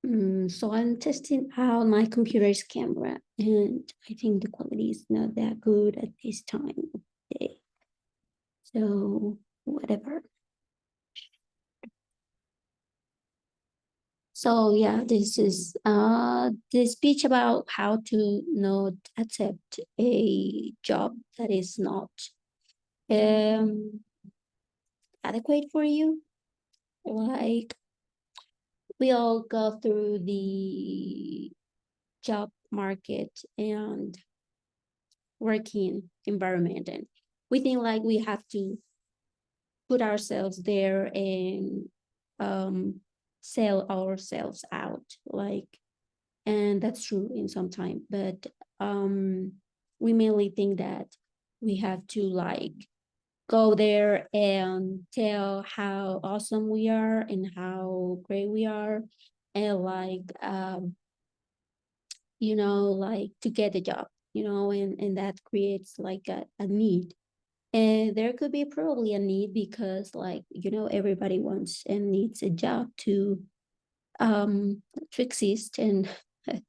So I'm testing out my computer's camera, and I think the quality is not that good at this time of day. So whatever. So yeah, this is the speech about how to not accept a job that is not um adequate for you. Like, we all go through the job market and working environment, and we think like we have to put ourselves there and um sell ourselves out, like, and that's true in some time, but um we mainly think that we have to like go there and tell how awesome we are and how great we are, and like like to get a job, and that creates like a need. And there could be probably a need because, like, everybody wants and needs a job to exist and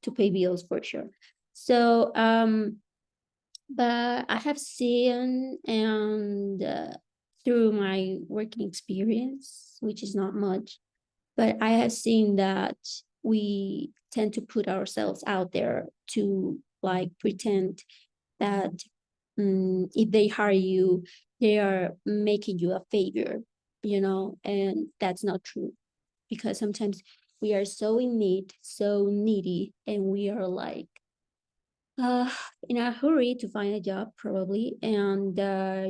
to pay bills for sure. So but I have seen, and through my working experience, which is not much, but I have seen that we tend to put ourselves out there to like pretend that if they hire you, they are making you a favor, and that's not true, because sometimes we are so in need, so needy, and we are like uh in a hurry to find a job probably, and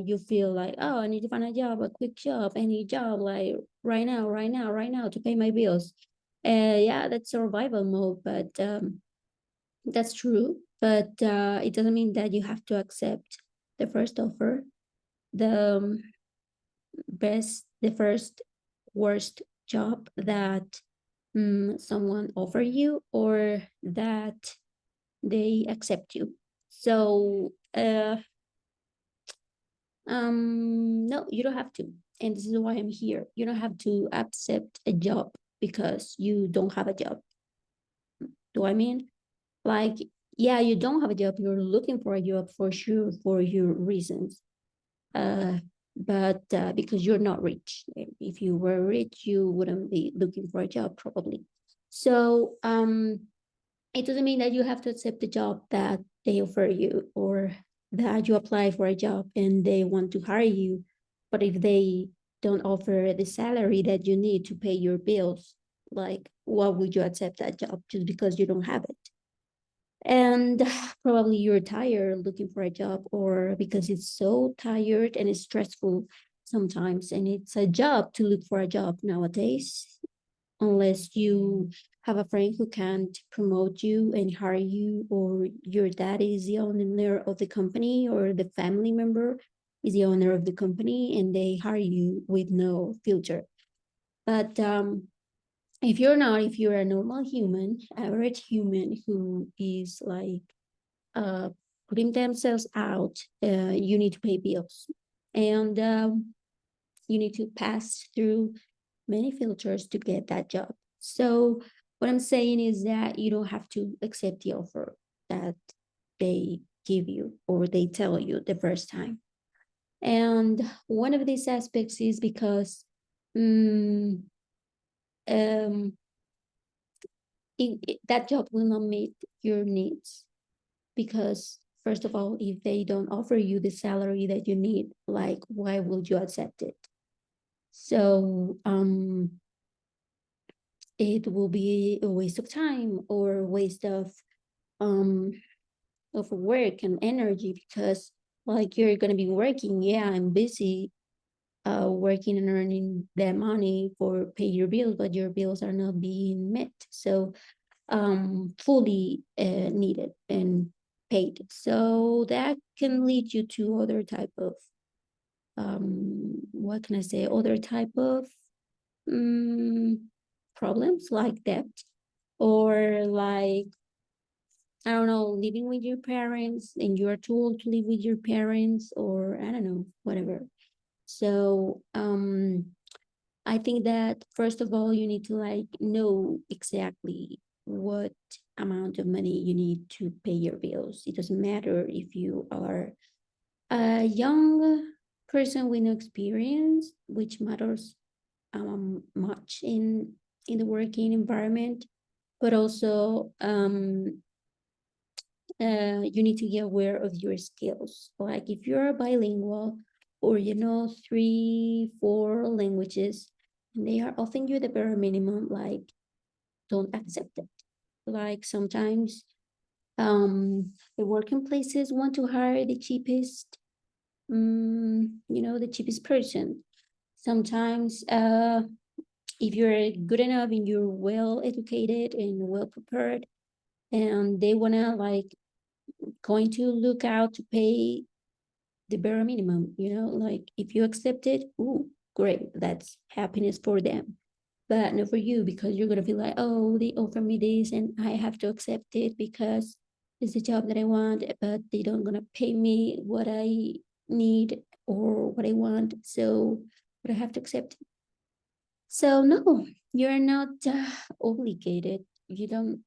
you feel like, oh, I need to find a job, a quick job, any job, like right now, right now, right now, to pay my bills. Yeah, that's survival mode, but that's true, but it doesn't mean that you have to accept the first offer, the the first worst job that someone offer you, or that they accept you. So no, you don't have to. And this is why I'm here. You don't have to accept a job because you don't have a job. Do I mean? Like, yeah, you don't have a job, you're looking for a job for sure, for your reasons. Uh but because you're not rich. If you were rich, you wouldn't be looking for a job probably. So it doesn't mean that you have to accept the job that they offer you, or that you apply for a job and they want to hire you. But if they don't offer the salary that you need to pay your bills, like, why would you accept that job just because you don't have it? And probably you're tired looking for a job, or because it's so tired and it's stressful sometimes, and it's a job to look for a job nowadays, unless you have a friend who can't promote you and hire you, or your dad is the owner of the company, or the family member is the owner of the company and they hire you with no filter. But if you're not, if you're a normal human, average human who is like uh putting themselves out, you need to pay bills, and you need to pass through many filters to get that job. So what I'm saying is that you don't have to accept the offer that they give you or they tell you the first time. And one of these aspects is because um, um, that job will not meet your needs. Because first of all, if they don't offer you the salary that you need, like, why would you accept it? So it will be a waste of time or waste um of work and energy, because like, you're gonna be working, yeah, I'm busy working and earning that money for pay your bills, but your bills are not being met, so fully needed and paid. So that can lead you to other type of what can I say, other type of problems, like debt, or like, I don't know, living with your parents and you're too old to live with your parents, or I don't know, whatever. So I think that first of all, you need to like know exactly what amount of money you need to pay your bills. It doesn't matter if you are a young person with no experience, which matters much in the working environment, but also you need to be aware of your skills. Like if you're bilingual or you know 3, 4 languages, and they are offering you the bare minimum, like don't accept it. Like sometimes the working places want to hire the cheapest, the cheapest person. Sometimes if you're good enough and you're well educated and well prepared, and they wanna like going to look out to pay the bare minimum, like if you accept it, ooh, great, that's happiness for them. But not for you, because you're gonna feel like, oh, they offer me this and I have to accept it because it's the job that I want, but they don't gonna pay me what I need or what I want. So but I have to accept it. So no, you're not obligated. You don't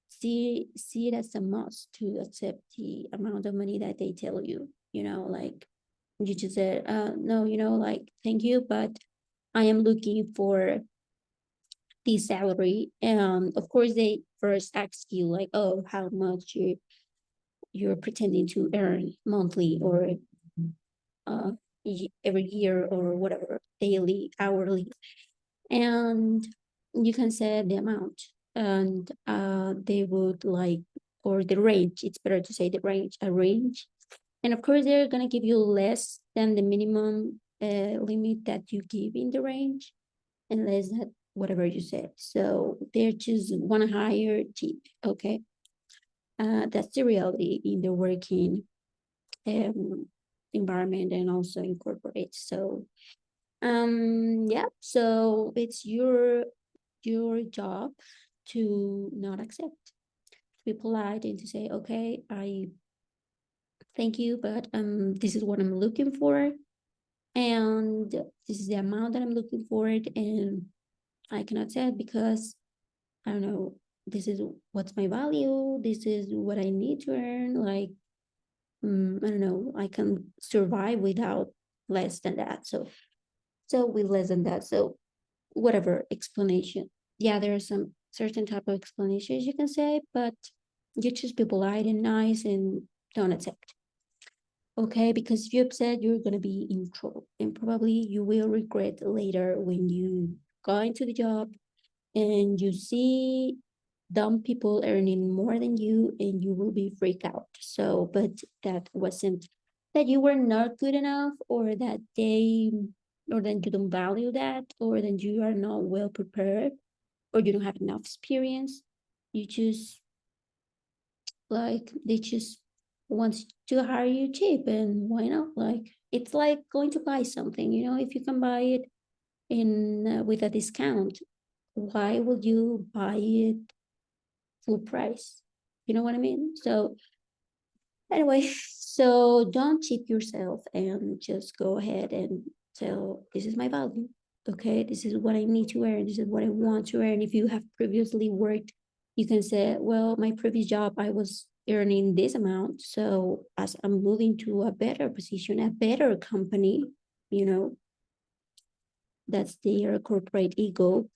see it as a must to accept the amount of money that they tell you. Like you just said, no, like thank you, but I am looking for the salary. And of course, they first ask you like, oh, how much you're pretending to earn monthly or uh every year or whatever, daily, hourly, and you can say the amount, and they would like, or the range, it's better to say the range, a range. And of course they're going to give you less than the minimum limit that you give in the range, and less than whatever you said. So they're just want to hire cheap. Okay, that's the reality in the working um, environment and also in corporate. So yeah, so it's your job to not accept, to be polite and to say, okay, I thank you, but this is what I'm looking for, and this is the amount that I'm looking for it, and I cannot say it because I don't know, this is what's my value, this is what I need to earn, like I don't know, I can survive without less than that. So with less than that, so whatever explanation. Yeah, there are some certain type of explanations you can say, but you just be polite and nice and don't accept. Okay, because if you upset, you're gonna be in trouble, and probably you will regret later when you go into the job and you see dumb people earning more than you, and you will be freaked out. So, but that wasn't that you were not good enough, or that they, or that you don't value that, or that you are not well prepared, or you don't have enough experience. You just like they just want to hire you cheap, and why not? Like it's like going to buy something. If you can buy it in with a discount, why would you buy it full price? You know what I mean? So anyway, so don't cheat yourself and just go ahead and tell, this is my value. Okay, this is what I need to earn. This is what I want to earn. If you have previously worked, you can say, well, my previous job, I was earning this amount. So as I'm moving to a better position, a better company, you know, that's their corporate ego.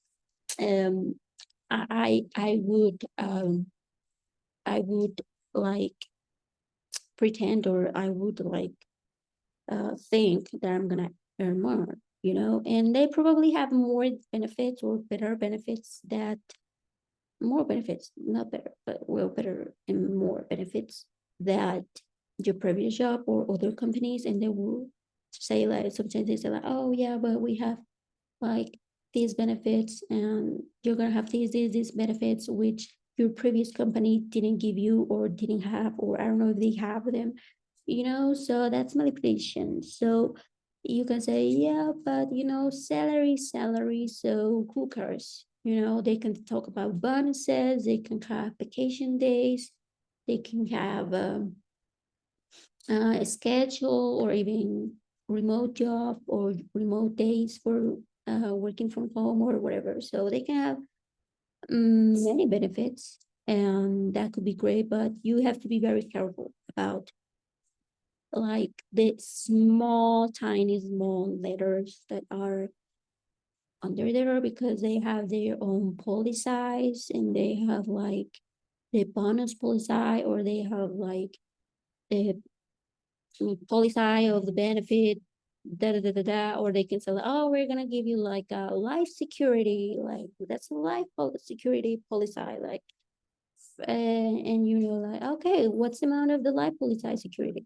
Um, I would like pretend, or I would like think that I'm gonna earn more. And they probably have more benefits or better benefits, that more benefits, not better, but well, better and more benefits that your previous job or other companies, and they will say like, sometimes they say like, oh yeah, but we have like these benefits, and you're gonna have these benefits which your previous company didn't give you or didn't have, or I don't know if they have them. So that's manipulation. So you can say, yeah, but salary, so who cares? They can talk about bonuses, they can have vacation days, they can have a schedule, or even remote job or remote days for working from home or whatever. So they can have many benefits, and that could be great, but you have to be very careful about like the small, tiny, small letters that are under there because they have their own policies and they have like the bonus policy or they have like the policy of the benefit or they can say oh we're gonna give you like a life security like that's a life security policy like and you know like okay what's the amount of the life policy security,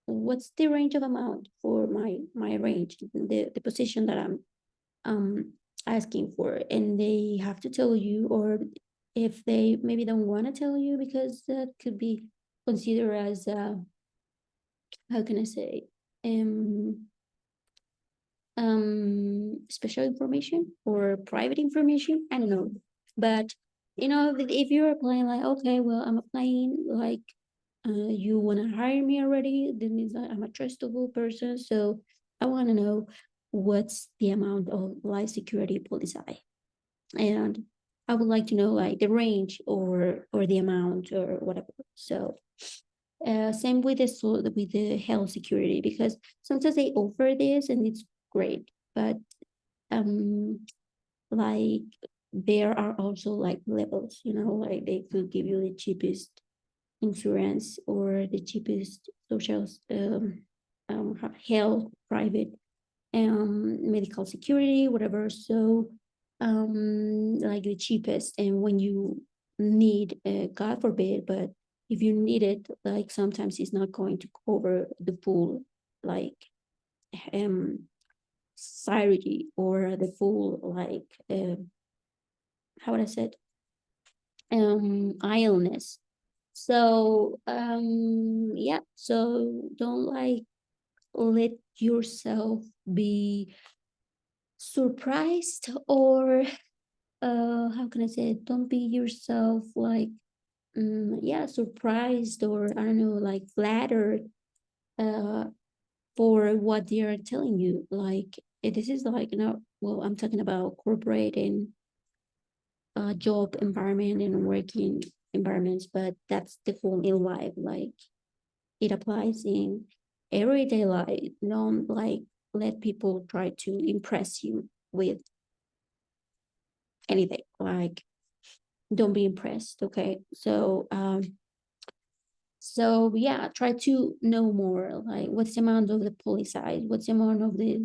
what's the range of amount for my range, the position that I'm um asking for, and they have to tell you, or if they maybe don't want to tell you because that could be considered as how can I say um special information or private information, I don't know, but you know if you're applying like okay well I'm applying like you want to hire me already, that means that I'm a trustable person, so I want to know what's the amount of life security policy, and I would like to know like the range or the amount or whatever. So same with the with the health security because sometimes they offer this and it's great, but um like there are also like levels, you know, like they could give you the cheapest insurance or the cheapest social health private medical security whatever, so like the cheapest, and when you need god forbid, but if you need it like sometimes it's not going to cover the full like um society or the full like how would I say it? Illness. So yeah, so don't like let yourself be surprised or how can I say it? Don't be yourself like yeah surprised or I don't know like flattered uh for what they are telling you, like this is like you know well I'm talking about corporate and job environment and working environments, but that's the whole in life, like it applies in everyday life. Don't like let people try to impress you with anything, like don't be impressed, okay? So so yeah, try to know more like what's the amount of the policy, what's the amount of the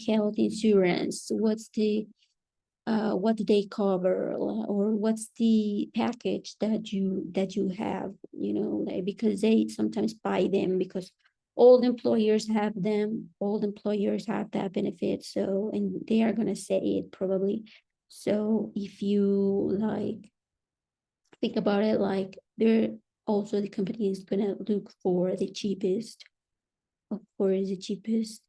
health insurance, what's the what do they cover, or what's the package that you have, you know, like because they sometimes buy them because all employers have them, all employers have that benefit, so and they are gonna say it probably. So if you like think about it, like they're also the company is gonna look for the cheapest, of course, the cheapest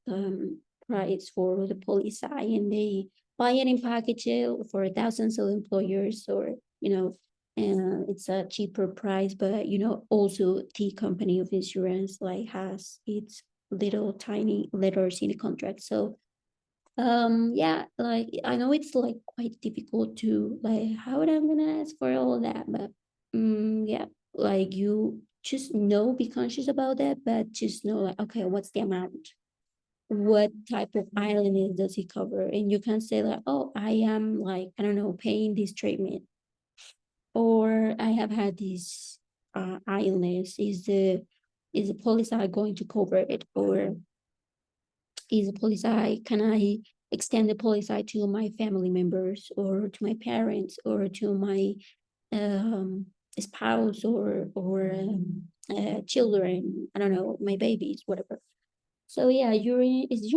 price for the policy, and they buy it in package for thousands of employers, or you know, and it's a cheaper price. But you know, also the company of insurance like has its little tiny letters in the contract. So yeah, like I know it's like quite difficult to like how would I gonna ask for all of that, but yeah, like you just know, be conscious about that, but just know like okay, what's the amount, what type of island does it cover, and you can say like oh I am like I don't know paying this treatment, or I have had this illness, is the policy going to cover it, or is a policy, can I extend the policy to my family members or to my parents or to my um, spouse or children, I don't know, my babies, whatever. So yeah, you're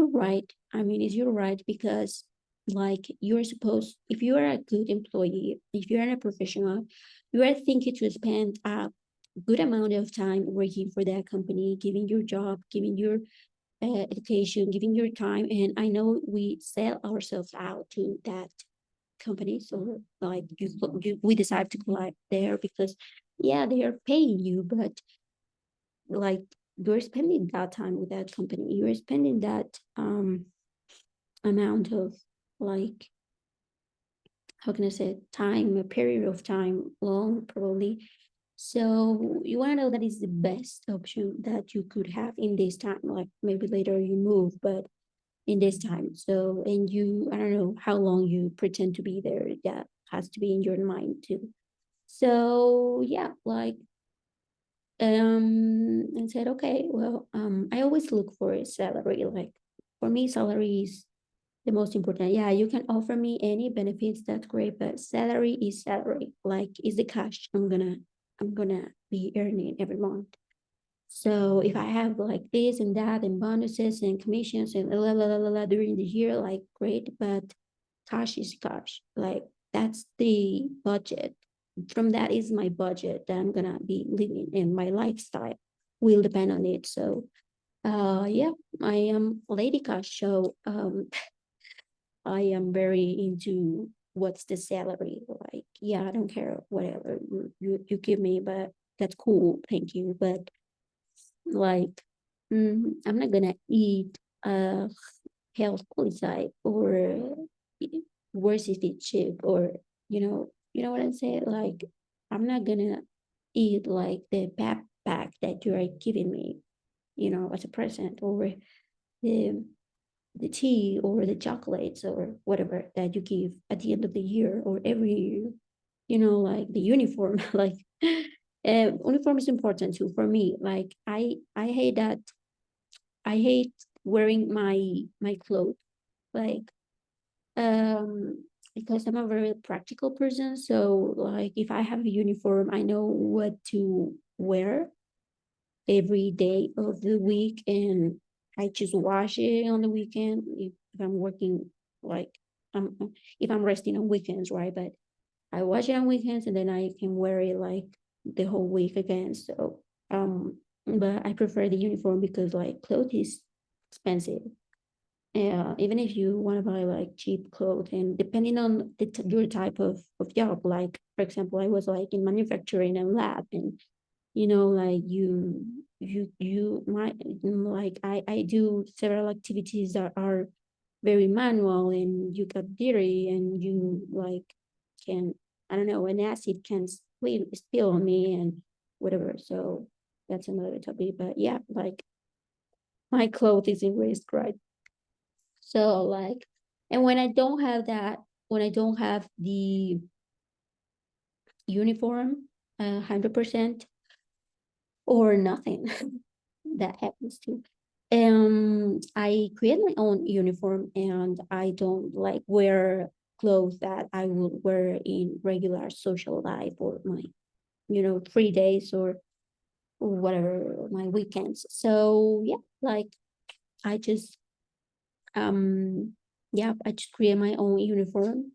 right. I mean, it's your right because like you're supposed, if you are a good employee, if you're a professional, you are thinking to spend a good amount of time working for that company, giving your job, giving your education, giving your time. And I know we sell ourselves out to that company. So like we decide to collect there because yeah, they are paying you, but like you're spending that time with that company. You're spending that amount of, like, how can I say, time, a period of time, long probably. So you want to know that is the best option that you could have in this time. Like maybe later you move, but in this time. So, and you, I don't know how long you pretend to be there. That has to be in your mind too. So yeah, like, and said, okay, well, I always look for a salary. Like for me, salary is the most important. Yeah, you can offer me any benefits, that's great, but salary is salary. Like is the cash I'm gonna be earning every month. So if I have like this and that and bonuses and commissions and during the year, like great, but cash is cash. Like that's the budget. From that is my budget that I'm gonna be living, and my lifestyle will depend on it. So yeah, I am Lady Cash. So I am very into what's the salary. Like, yeah, I don't care whatever you give me, but that's cool, thank you. But like, I'm not gonna eat health quality, or worse if it's cheap, or you know what I'm saying? Like, I'm not gonna eat like the backpack that you are giving me, as a present, or the the tea or the chocolates or whatever that you give at the end of the year or every year. Like the uniform. Like, uniform is important too for me. Like I hate that. I hate wearing my clothes, like, because I'm a very practical person. So like if I have a uniform, I know what to wear every day of the week, and I just wash it on the weekend if I'm working, like, um if I'm resting on weekends, right? But I wash it on weekends, and then I can wear it like the whole week again. So but I prefer the uniform because like clothes is expensive. Yeah, even if you want to buy like cheap clothes, and depending on your type of job, like for example, I was like in manufacturing and lab, and like you might, like I do several activities that are very manual, and you got dirty, and you like can, I don't know, an acid can spill on me and whatever. So that's another topic. But yeah, like my clothes is in waste, right? So like, and when I don't have that, when I don't have the uniform, 100%, or nothing, that happens too. I create my own uniform, and I don't like wear clothes that I would wear in regular social life, or my, 3 days, or whatever, my weekends. So yeah, like I just yeah, I just create my own uniform,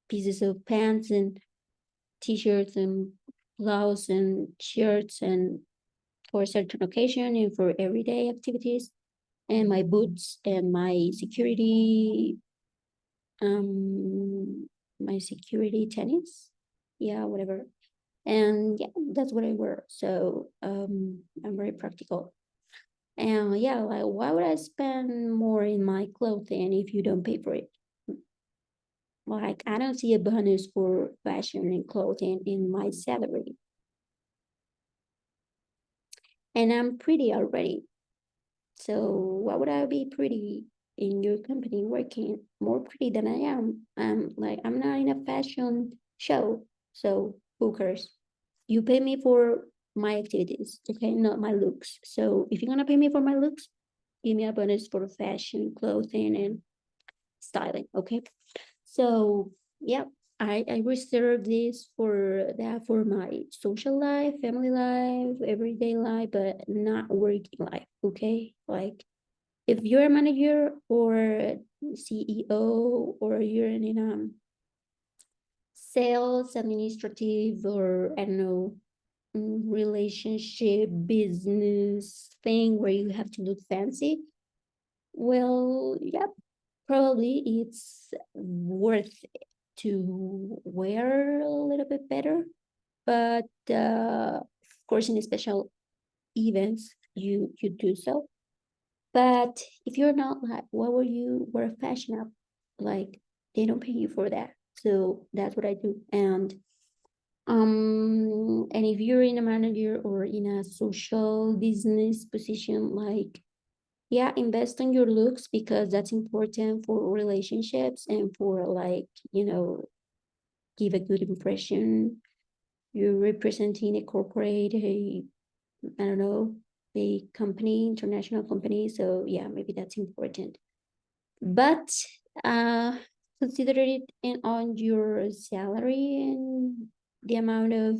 pieces of pants and t-shirts and blouse and shirts, and for certain occasion and for everyday activities, and my boots and um my security tennis, yeah, whatever. And yeah, that's what I wear. So I'm very practical. And yeah, like, why would I spend more in my clothing if you don't pay for it? Like, I don't see a bonus for fashion and clothing in my salary, and I'm pretty already. So why would I be pretty in your company, working more pretty than I am? Like, I'm not in a fashion show, so who cares? You pay me for my activities, okay, not my looks. So if you're gonna pay me for my looks, give me a bonus for fashion, clothing, and styling, okay? So yeah, I reserve this for that, for my social life, family life, everyday life, but not working life, okay? Like, if you're a manager or CEO, or you're in sales, administrative, or I don't know, relationship, business thing where you have to look fancy, well, yeah, probably it's worth it to wear a little bit better. But of course, in special events, you do so. But if you're not, like, what were fashion up, like, they don't pay you for that. So that's what I do. And if you're in a manager or in a social business position, like, yeah, invest in your looks because that's important for relationships and for, like, give a good impression. You're representing a corporate, I don't know, a company, international company. So yeah, maybe that's important. But uh consider it in on your salary and the amount of,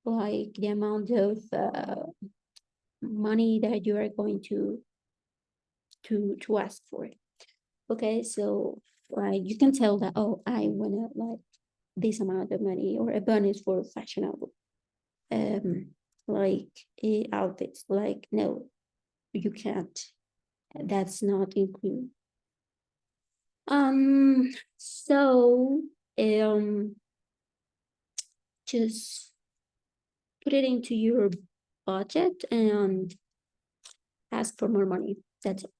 like, the amount of money that you are going to ask for it. Okay, so, like, you can tell that, oh, I wanna, like, this amount of money or a bonus for fashionable um like outfits. Like, no, you can't. That's not included. So um just put it into your budget and ask for more money. That's it.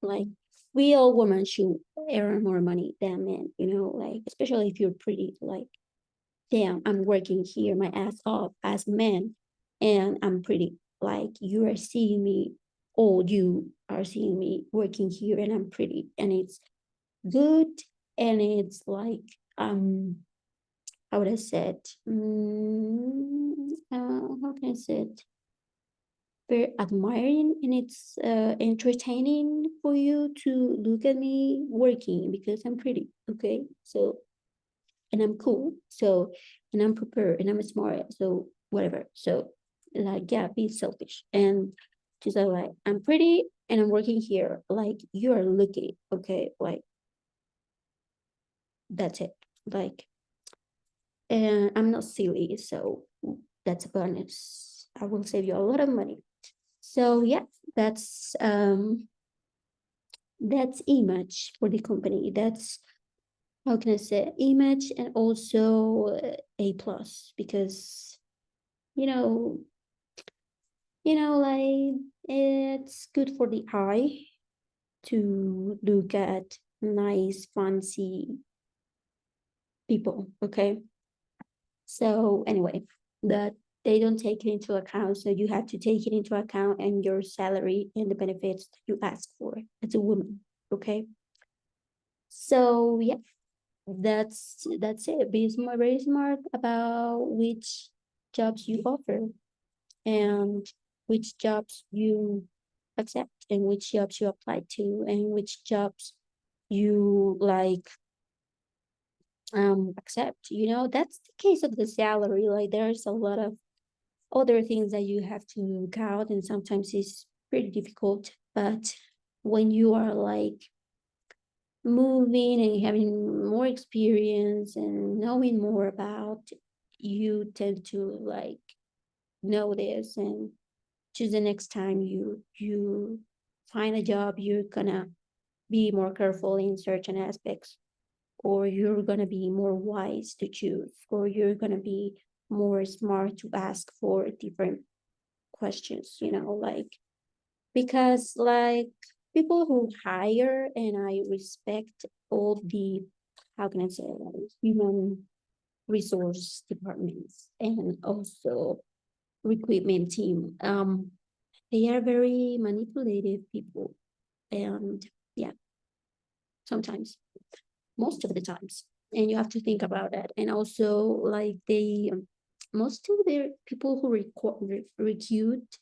Like, we all women should earn more money than men, like, especially if you're pretty. Like, damn, I'm working here my ass off as men and I'm pretty. Like, you are seeing me, or you are seeing me working here and I'm pretty, and it's good, and it's like, how would I say it? How can I say it? Very admiring, and it's entertaining for you to look at me working because I'm pretty. Okay, so, and I'm cool. So, and I'm prepared and I'm smart. So whatever. So, like, yeah, be selfish and just like, I'm pretty and I'm working here. Like, you are looking. Okay, like, that's it. Like, and I'm not silly, so that's a bonus. I will save you a lot of money. So yeah, that's um that's image for the company. That's, how can I say, image, and also a plus, because you know like, it's good for the eye to look at nice fancy people. Okay, so anyway, that they don't take it into account, so you have to take it into account and your salary and the benefits that you ask for as a woman. Okay, so yeah, that's it. Be smart, very smart about which jobs you offer and which jobs you accept and which jobs you apply to and which jobs you, like, accept. That's the case of the salary. Like, there's a lot of other things that you have to look out, and sometimes it's pretty difficult. But when you are, like, moving and having more experience and knowing more about, you tend to, like, know this, and just the next time you find a job, you're gonna be more careful in certain aspects, or you're gonna be more wise to choose, or you're gonna be more smart to ask for different questions, like, because, like, people who hire, and I respect all the, how can I say, like, human resource departments and also recruitment team, they are very manipulative people. And yeah, sometimes, most of the times, and you have to think about that. And also, like, they most of the people who recruit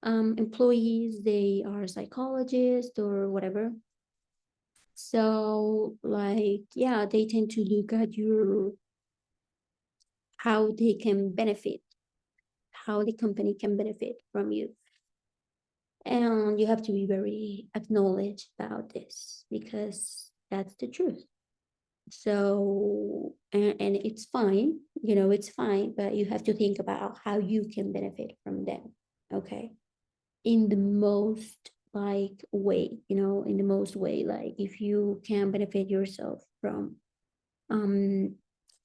employees, they are psychologists or whatever. So, like, yeah, they tend to look at your, how they can benefit, how the company can benefit from you. And you have to be very acknowledged about this because that's the truth. So, and it's fine, it's fine, but you have to think about how you can benefit from them. Okay, in the most, like, way, in the most way, like, if you can benefit yourself um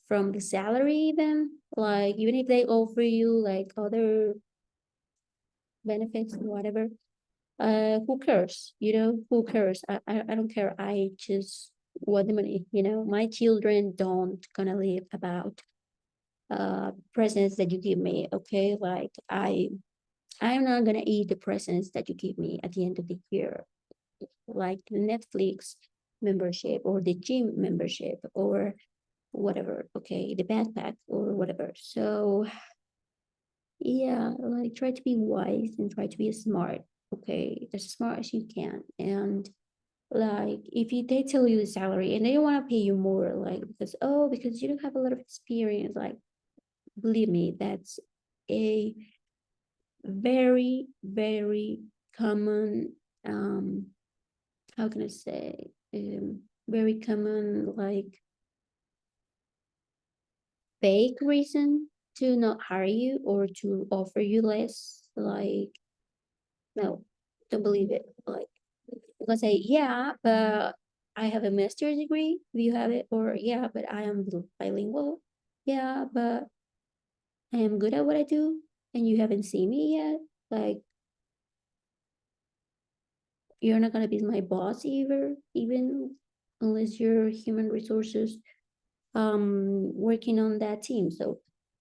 from the salary, even, like, even if they offer you, like, other benefits, whatever. Who cares? Who cares? I don't care. I just want the money. My children don't gonna live about presents that you give me. Okay, like I'm not gonna eat the presents that you give me at the end of the year, like the Netflix membership or the gym membership or whatever. Okay, the backpack or whatever. So yeah, like try to be wise and try to be smart. Okay, as smart as you can. And like if they tell you the salary and they don't want to pay you more, like because you don't have a lot of experience, like believe me, that's a very, very common how can I say very common like fake reason to not hire you or to offer you less. Like no, don't believe it. Like you can say, yeah, but I have a master's degree. Do you have it? Or yeah, but I am bilingual. Yeah, but I am good at what I do, and you haven't seen me yet. Like you're not gonna be my boss either, even unless you're human resources working on that team. So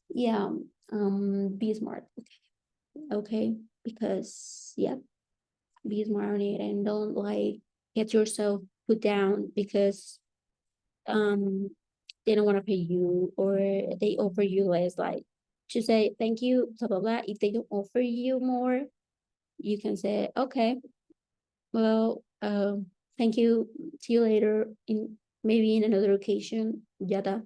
yeah, be smart. Okay, because yeah, be smart on it and don't like get yourself put down because um they don't want to pay you or they offer you less, like to say thank you, blah blah blah. If they don't offer you more, you can say okay, well, thank you, see you later in maybe in another occasion, yada.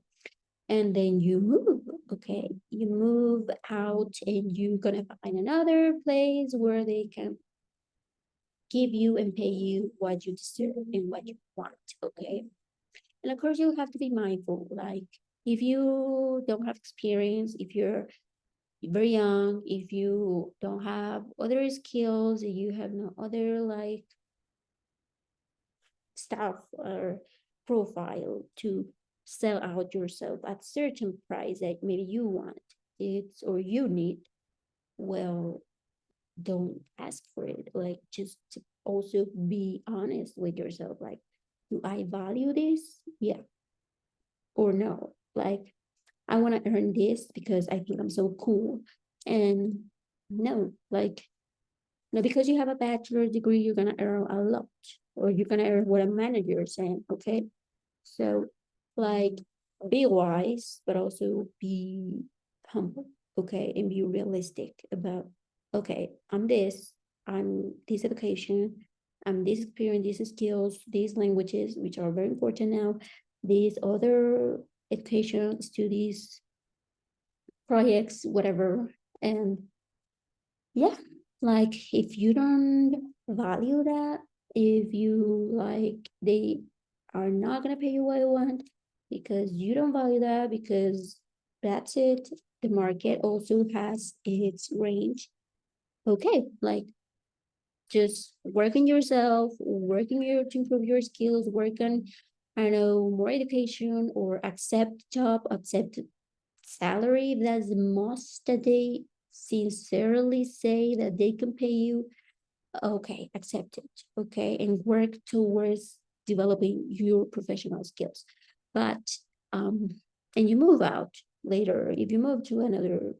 And then you move. Okay, you move out and you're gonna find another place where they can give you and pay you what you deserve and what you want. Okay, and of course you have to be mindful, like if you don't have experience, if you're very young, if you don't have other skills, you have no other like stuff or profile to sell out yourself at certain price that maybe you want it's or you need, well, don't ask for it. Like just to also be honest with yourself, like do I value this, yeah or no? Like I want to earn this because I think I'm so cool, and no, like no, because you have a bachelor degree you're gonna earn a lot, or you're gonna earn what a manager is saying. Okay, so like be wise but also be humble. Okay, and be realistic about, okay, I'm this education, I'm this experience, these skills, these languages which are very important now, these other education studies, projects, whatever. And yeah, like if you don't value that, if you like they are not gonna pay you what you want because you don't value that, because that's it, the market also has its range. Okay, like just work on yourself, working your to improve your skills, work on, I don't know, more education, or accept job, accept salary if that's the most that they sincerely say that they can pay you. Okay, accept it. Okay, and work towards developing your professional skills. But um and you move out later, if you move to another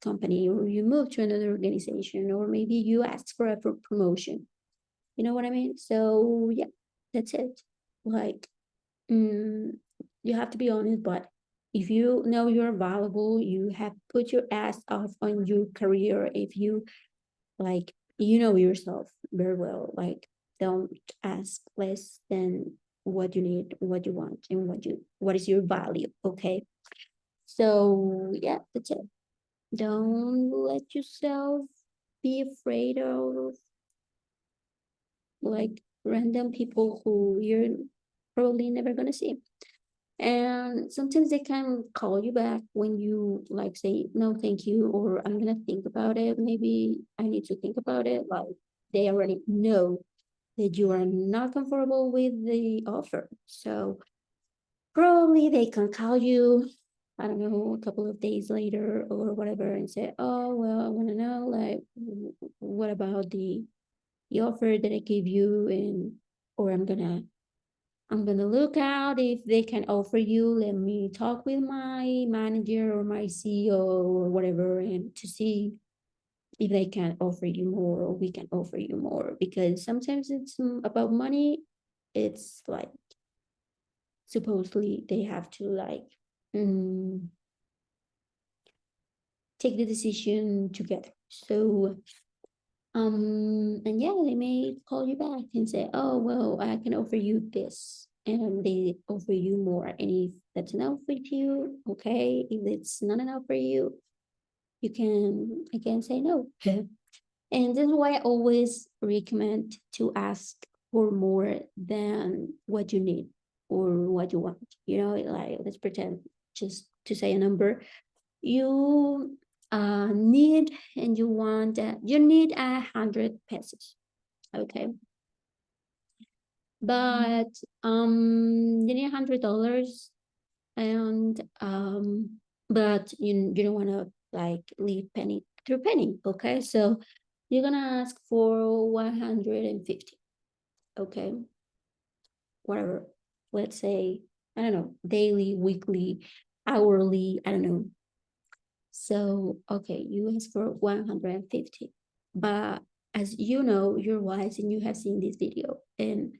company or you move to another organization, or maybe you ask for a promotion, you know what I mean? So yeah, that's it. Like mm, you have to be honest, but if you know you're valuable, you have put your ass off on your career. If you like, you know yourself very well, like don't ask less than what you need, what you want, and what is your value. Okay, so yeah, that's it. Don't let yourself be afraid of like random people who you're probably never gonna see. And sometimes they can call you back when you like say no thank you, or I'm gonna think about it, maybe I need to think about it. Like they already know that you are not comfortable with the offer, so probably they can call you I don't know, a couple of days later or whatever, and say, oh, well, I want to know, like, what about the offer that I gave you, and or I'm gonna look out if they can offer you. Let me talk with my manager or my CEO or whatever, and to see if they can offer you more or we can offer you more. Because sometimes it's about money. It's like supposedly they have to like mm, take the decision together. So and yeah, they may call you back and say, oh, well, I can offer you this. And they offer you more. And if that's enough for you, okay. If it's not enough for you, you can again say no. And this is why I always recommend to ask for more than what you need or what you want. You know, like let's pretend just to say a number. You need and you want you need 100 pesos, okay, but you need $100, and but you don't want to like leave penny through penny, okay, so you're gonna ask for 150, okay, whatever, let's say, I don't know, daily, weekly, hourly, I don't know. So, okay, you ask for 150, but as you know, you're wise and you have seen this video, and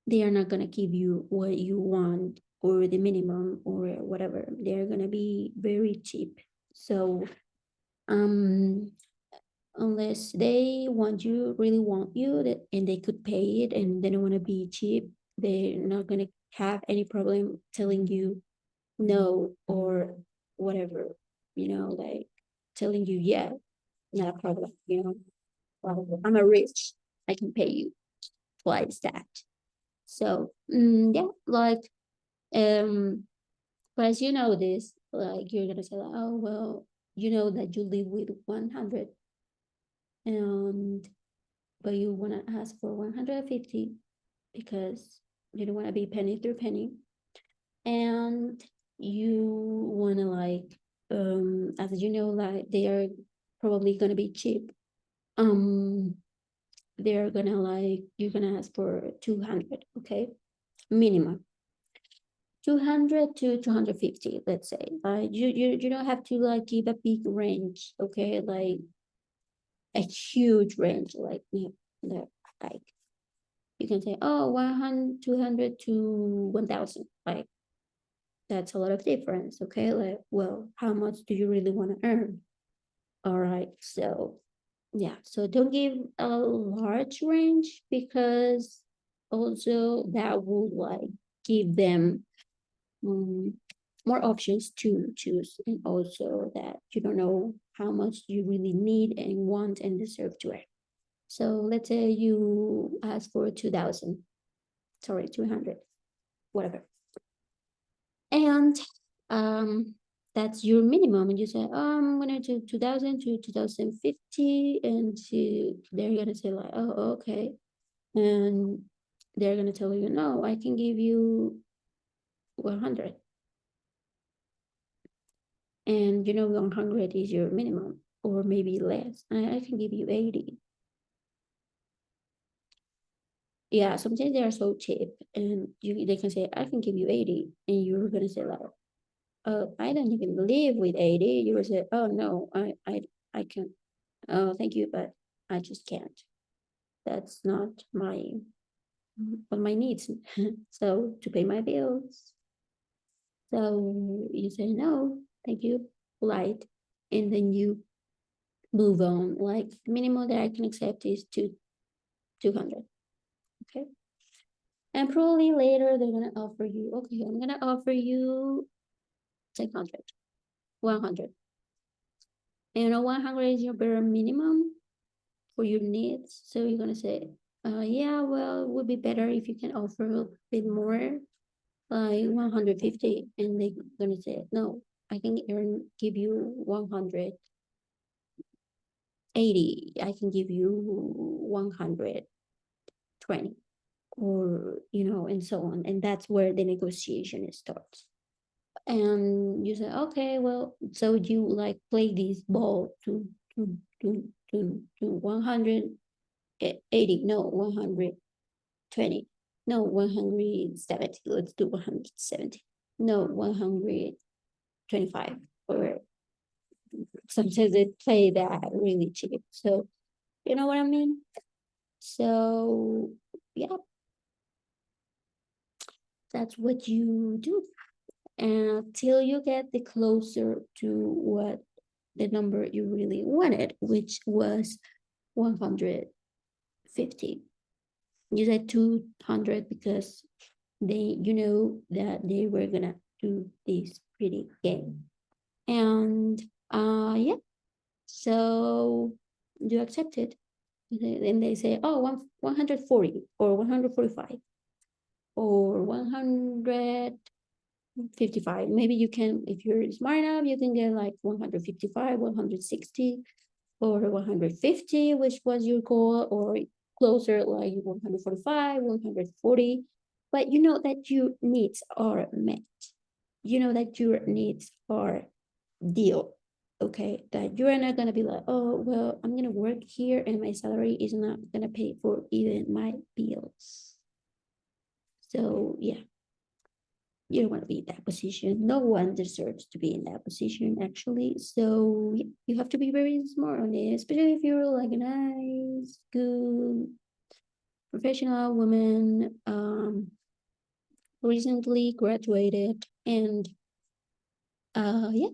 they are not gonna give you what you want or the minimum or whatever. They're gonna be very cheap. So, um, unless they want you, really want you, that and they could pay it, and they don't want to be cheap, they're not gonna have any problem telling you no or whatever, like telling you, yeah, not a problem, well, I'm a rich, I can pay you twice that. So yeah, like but as you know this, like you're gonna say like, oh well, you know that you live with 100, and but you want to ask for 150 because you don't want to be penny through penny, and you want to like as you know, like they are probably gonna be cheap, um they're gonna like you're gonna ask for 200, okay, minimum 200 to 250, let's say. You don't have to like give a big range, okay, like a huge range, like like you can say, oh, 100 200 to 1000, like that's a lot of difference, okay, like, well, how much do you really want to earn? All right, so yeah, so don't give a large range because also that will like give them more options to choose, and also that you don't know how much you really need and want and deserve to earn. So let's say you ask for 2000, sorry, 200, whatever, and um that's your minimum, and you say, I'm gonna do 2000 to 2050, and they're gonna say like, oh, okay, and they're gonna tell you, no, I can give you 100, and 100 is your minimum, or maybe less. I can give you 80. Yeah, sometimes they are so cheap, and they can say, I can give you 80, and you're gonna say like, oh, I don't even live with 80. You will say, oh no, I can. Oh, thank you, but I just can't. That's not my needs. So to pay my bills. So you say no, thank you, polite, and then you move on. Like minimum that I can accept is 200. Okay. And probably later they're gonna offer you, okay, I'm gonna offer you 600, 100. And 100 is your bare minimum for your needs. So you're gonna say, yeah, well, it would be better if you can offer a bit more, like 150. And they're gonna say, no, I can give you 180. I can give you 120, or and so on. And that's where the negotiation starts. and you say, okay, well, so you like play this ball to 180, no, 120, no, 170, let's do 170, no, 125, or sometimes they play that really cheap. So, you know what I mean? So, yeah, that's what you do until you get the closer to what the number you really wanted, which was 150. You said 200 because you know that they were gonna do this pretty game. And yeah, so you accept it. And they say, oh, 140 or 145 or 155. Maybe you can, if you're smart enough, you can get like 155, 160, or 150, which was your goal, or closer like 145, 140. But you know that your needs are met. You know that your needs are deal. Okay, that you are not gonna be like, oh well, I'm gonna work here and my salary is not gonna pay for even my bills. So yeah, you don't want to be in that position. No one deserves to be in that position, actually. So yeah, you have to be very smart on it, especially if you're like a nice, good, professional woman, recently graduated, and yeah.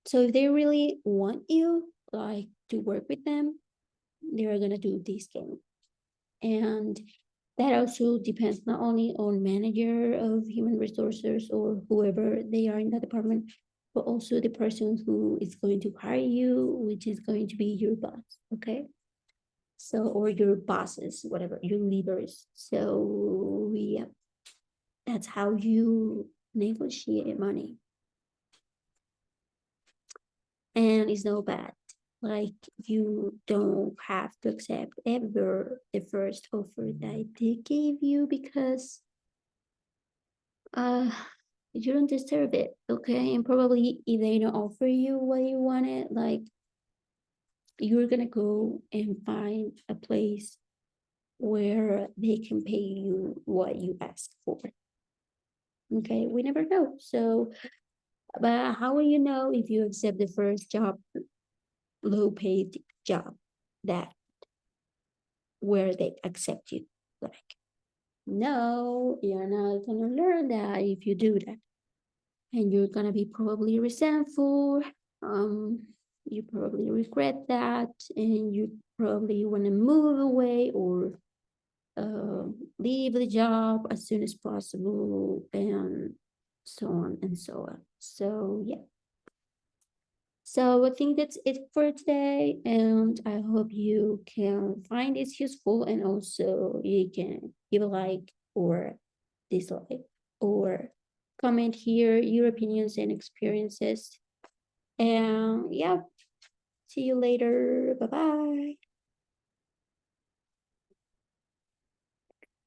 So if they really want you, like to work with them, they're gonna do this game. And that also depends not only on manager of human resources or whoever they are in that department, but also the person who is going to hire you, which is going to be your boss. Okay. So, or your bosses, whatever, your leaders. So yeah, that's how you negotiate money. And it's no bad. Like you don't have to accept ever the first offer that they gave you because uh you don't deserve it. Okay. And probably if they don't offer you what you wanted, like you're gonna go and find a place where they can pay you what you ask for. Okay, we never know. So, but how will you know if you accept the first job, low paid job, that where they accept you? Like, no, you're not gonna learn that if you do that. And you're gonna be probably resentful. Um, you probably regret that, and you probably want to move away or leave the job as soon as possible, and so on and so on. So yeah. So I think that's it for today, and I hope you can find this useful, and also you can give a like or dislike or comment here your opinions and experiences. And yeah, see you later. Bye bye.